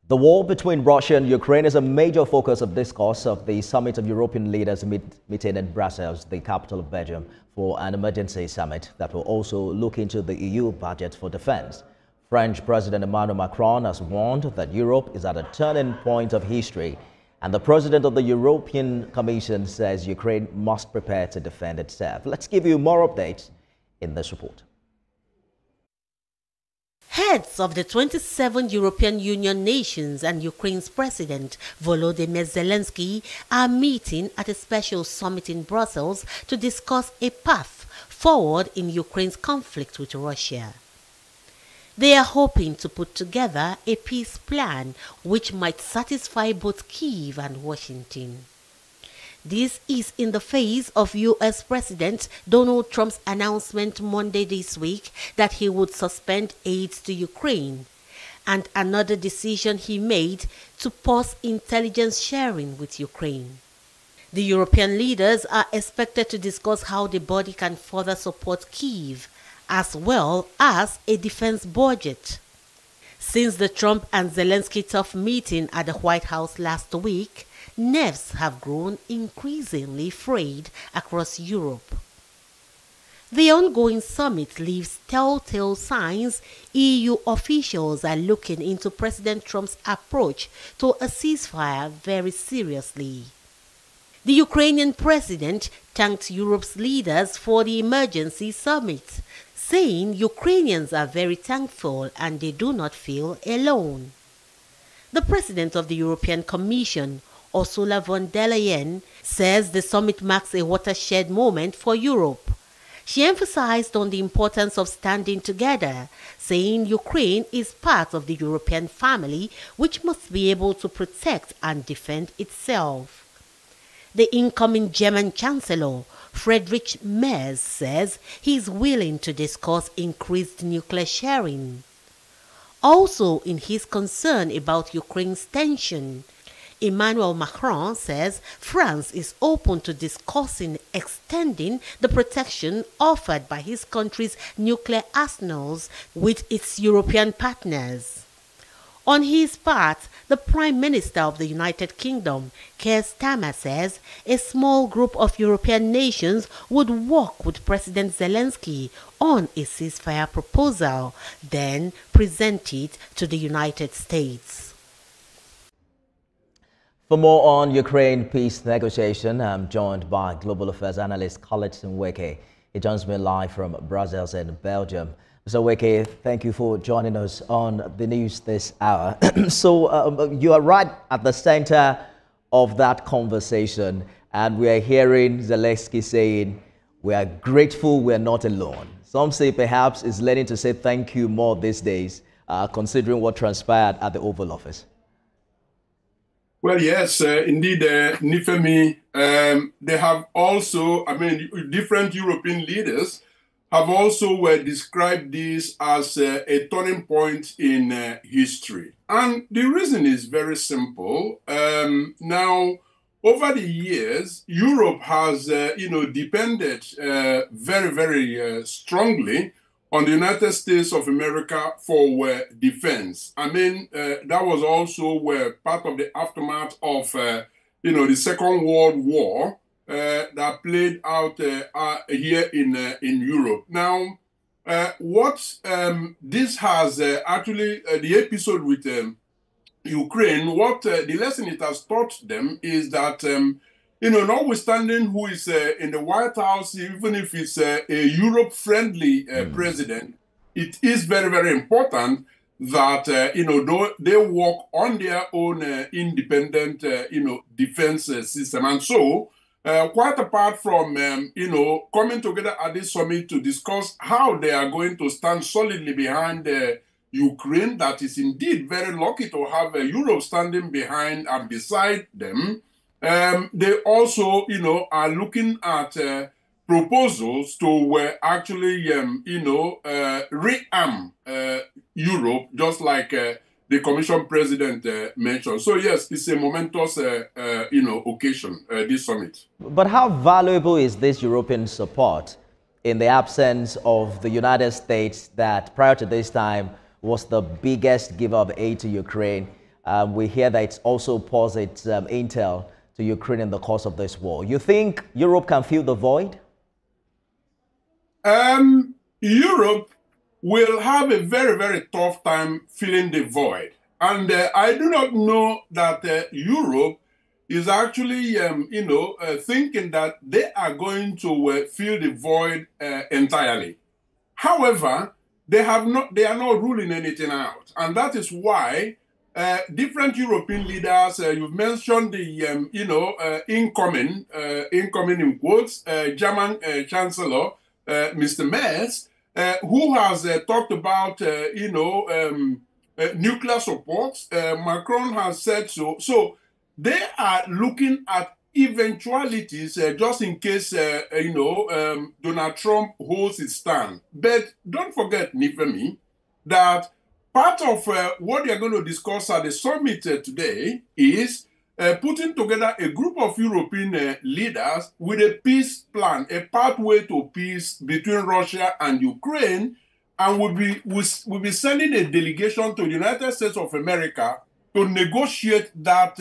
The war between Russia and Ukraine is a major focus of discourse of the Summit of European Leaders meeting in Brussels, the capital of Belgium, for an emergency summit that will also look into the EU budget for defense. French President Emmanuel Macron has warned that Europe is at a turning point of history, and the President of the European Commission says Ukraine must prepare to defend itself. Let's give you more updates in this report. Heads of the 27 European Union nations and Ukraine's President Volodymyr Zelensky are meeting at a special summit in Brussels to discuss a path forward in Ukraine's conflict with Russia. They are hoping to put together a peace plan which might satisfy both Kyiv and Washington. This is in the face of U.S. President Donald Trump's announcement Monday this week that he would suspend aid to Ukraine, and another decision he made to pause intelligence sharing with Ukraine. The European leaders are expected to discuss how the body can further support Kyiv, as well as a defense budget. Since the Trump and Zelensky tough meeting at the White House last week, nerves have grown increasingly frayed across Europe. The ongoing summit leaves telltale signs EU officials are looking into President Trump's approach to a ceasefire very seriously. The Ukrainian president thanked Europe's leaders for the emergency summit, saying Ukrainians are very thankful and they do not feel alone. The president of the European Commission, Ursula von der Leyen, says the summit marks a watershed moment for Europe. She emphasized on the importance of standing together, saying Ukraine is part of the European family which must be able to protect and defend itself. The incoming German Chancellor, Friedrich Merz, says he is willing to discuss increased nuclear sharing. Also, in his concern about Ukraine's tension, Emmanuel Macron says France is open to discussing extending the protection offered by his country's nuclear arsenals with its European partners. On his part, the Prime Minister of the United Kingdom, Keir Starmer, says a small group of European nations would work with President Zelensky on a ceasefire proposal, then present it to the United States. For more on Ukraine peace negotiation, I'm joined by global affairs analyst Khaled Nweke. He joins me live from Brussels in Belgium. Mr. Nweke, thank you for joining us on the news this hour. So you are right at the center of that conversation, and we are hearing Zelensky saying, we are grateful we're not alone. Some say perhaps it's learning to say thank you more these days, considering what transpired at the Oval Office. Well, yes, indeed, Nifemi, they have also, different European leaders have also described this as a turning point in history. And the reason is very simple. Now, over the years, Europe has, depended very, very strongly on the United States of America for defense. That was also part of the aftermath of, the Second World War that played out here in Europe. Now, what this has actually, the episode with Ukraine, what the lesson it has taught them is that, notwithstanding who is in the White House, even if it's a Europe-friendly president, it is very, very important that, they work on their own independent, defense system. And so, quite apart from, coming together at this summit to discuss how they are going to stand solidly behind Ukraine, that is indeed very lucky to have Europe standing behind and beside them. They also, are looking at proposals to actually, rearm Europe, just like the Commission President mentioned. So yes, it's a momentous, occasion, this summit. But how valuable is this European support in the absence of the United States that prior to this time was the biggest giver of aid to Ukraine? We hear that it's also paused its intel to Ukraine in the course of this war. You think Europe can fill the void? Europe will have a very, very tough time filling the void. And I do not know that Europe is actually, thinking that they are going to fill the void entirely. However, they are not ruling anything out. And that is why different European leaders, you've mentioned the, incoming in quotes, German Chancellor, Mr. Merz, who has talked about, nuclear support. Macron has said so. So they are looking at eventualities just in case, Donald Trump holds his stand. But don't forget, Nifemi, that part of what they are going to discuss at the summit today is putting together a group of European leaders with a peace plan, a pathway to peace between Russia and Ukraine, and we'll be sending a delegation to the United States of America to negotiate that,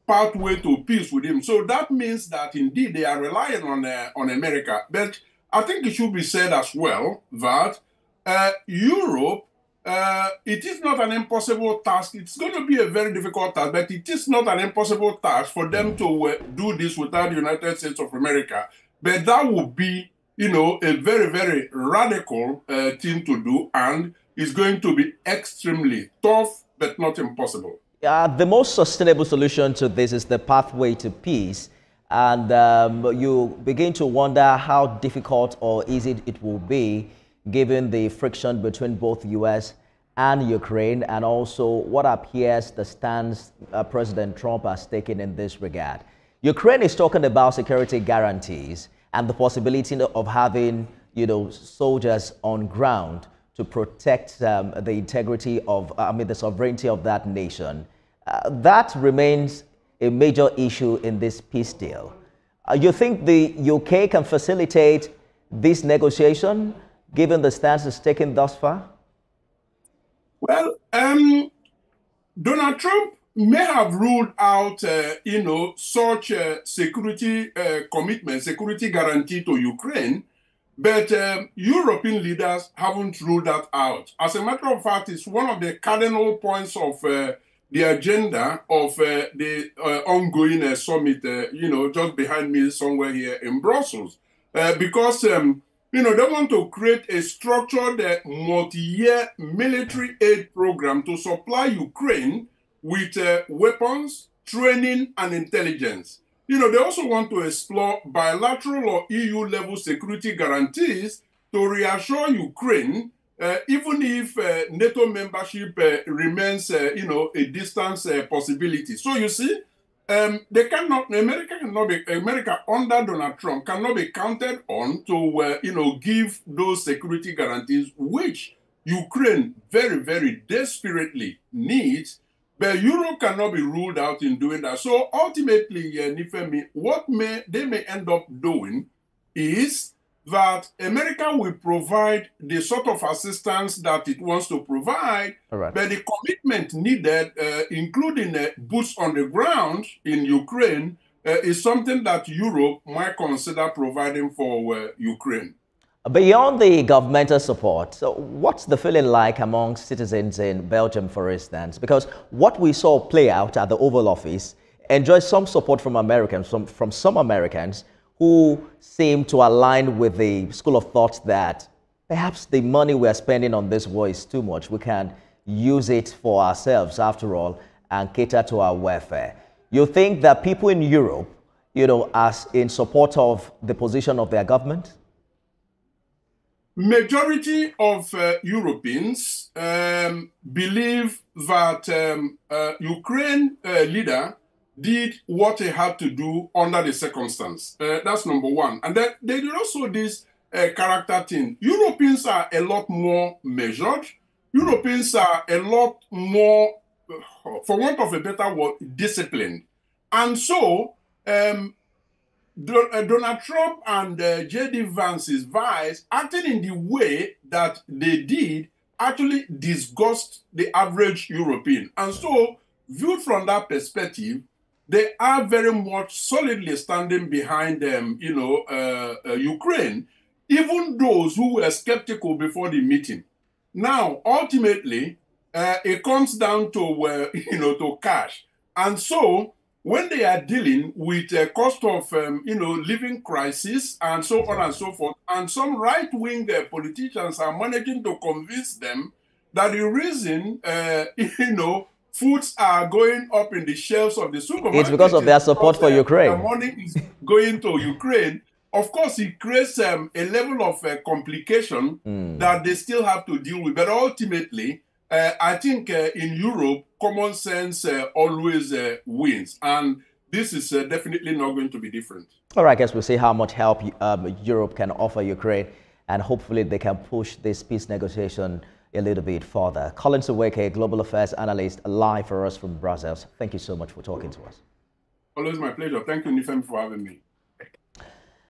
pathway to peace with him. So that means that indeed they are relying on America. But I think it should be said as well that Europe, it is not an impossible task. It's going to be a very difficult task, but it is not an impossible task for them to do this without the United States of America. But that would be, a very, very radical thing to do, and it's going to be extremely tough, but not impossible. The most sustainable solution to this is the pathway to peace. And you begin to wonder how difficult or easy it will be given the friction between both U.S. and Ukraine, and also what appears the stance President Trump has taken in this regard. Ukraine is talking about security guarantees and the possibility of having, soldiers on ground to protect the integrity of, the sovereignty of that nation. That remains a major issue in this peace deal. You think the UK can facilitate this negotiation, given the stance it's taken thus far? Well, Donald Trump may have ruled out, such security commitment, security guarantee to Ukraine, but European leaders haven't ruled that out. As a matter of fact, it's one of the cardinal points of the agenda of the ongoing summit, just behind me somewhere here in Brussels, because they want to create a structured multi-year military aid program to supply Ukraine with weapons, training, and intelligence. They also want to explore bilateral or EU-level security guarantees to reassure Ukraine, even if NATO membership remains, a distant possibility. So you see, America under Donald Trump cannot be counted on to, give those security guarantees, which Ukraine very, very desperately needs. But Europe cannot be ruled out in doing that. So ultimately, Nifemi, what they may end up doing is that America will provide the sort of assistance that it wants to provide, but the commitment needed, including boots on the ground in Ukraine, is something that Europe might consider providing for Ukraine. Beyond the governmental support, so what's the feeling like among citizens in Belgium, for instance? Because what we saw play out at the Oval Office enjoyed some support from Americans, from some Americans who seem to align with the school of thought that perhaps the money we're spending on this war is too much. We can use it for ourselves, after all, and cater to our welfare. You think that people in Europe, are in support of the position of their government? Majority of Europeans believe that Ukraine leader did what he had to do under the circumstance. That's number one. And then they did also this character thing. Europeans are a lot more measured. Europeans are a lot more, for want of a better word, disciplined. And so Donald Trump and J.D. Vance's vice acting in the way that they did actually disgust the average European. And so, viewed from that perspective, they are very much solidly standing behind Ukraine, even those who were skeptical before the meeting. Now, ultimately, it comes down to to cash, and so when they are dealing with a cost of living crisis and so on and so forth, and some right-wing politicians are managing to convince them that the reason foods are going up in the shelves of the supermarket it's because of their support for Ukraine. The money is going to Ukraine. Of course, it creates a level of complication that they still have to deal with. But ultimately, I think in Europe, common sense always wins. And this is definitely not going to be different. All right, I guess we'll see how much help Europe can offer Ukraine. And hopefully they can push this peace negotiation a little bit further. Colin Suweke, Global Affairs Analyst, live for us from Brussels. Thank you so much for talking to us. Always my pleasure. Thank you, Nifem, for having me.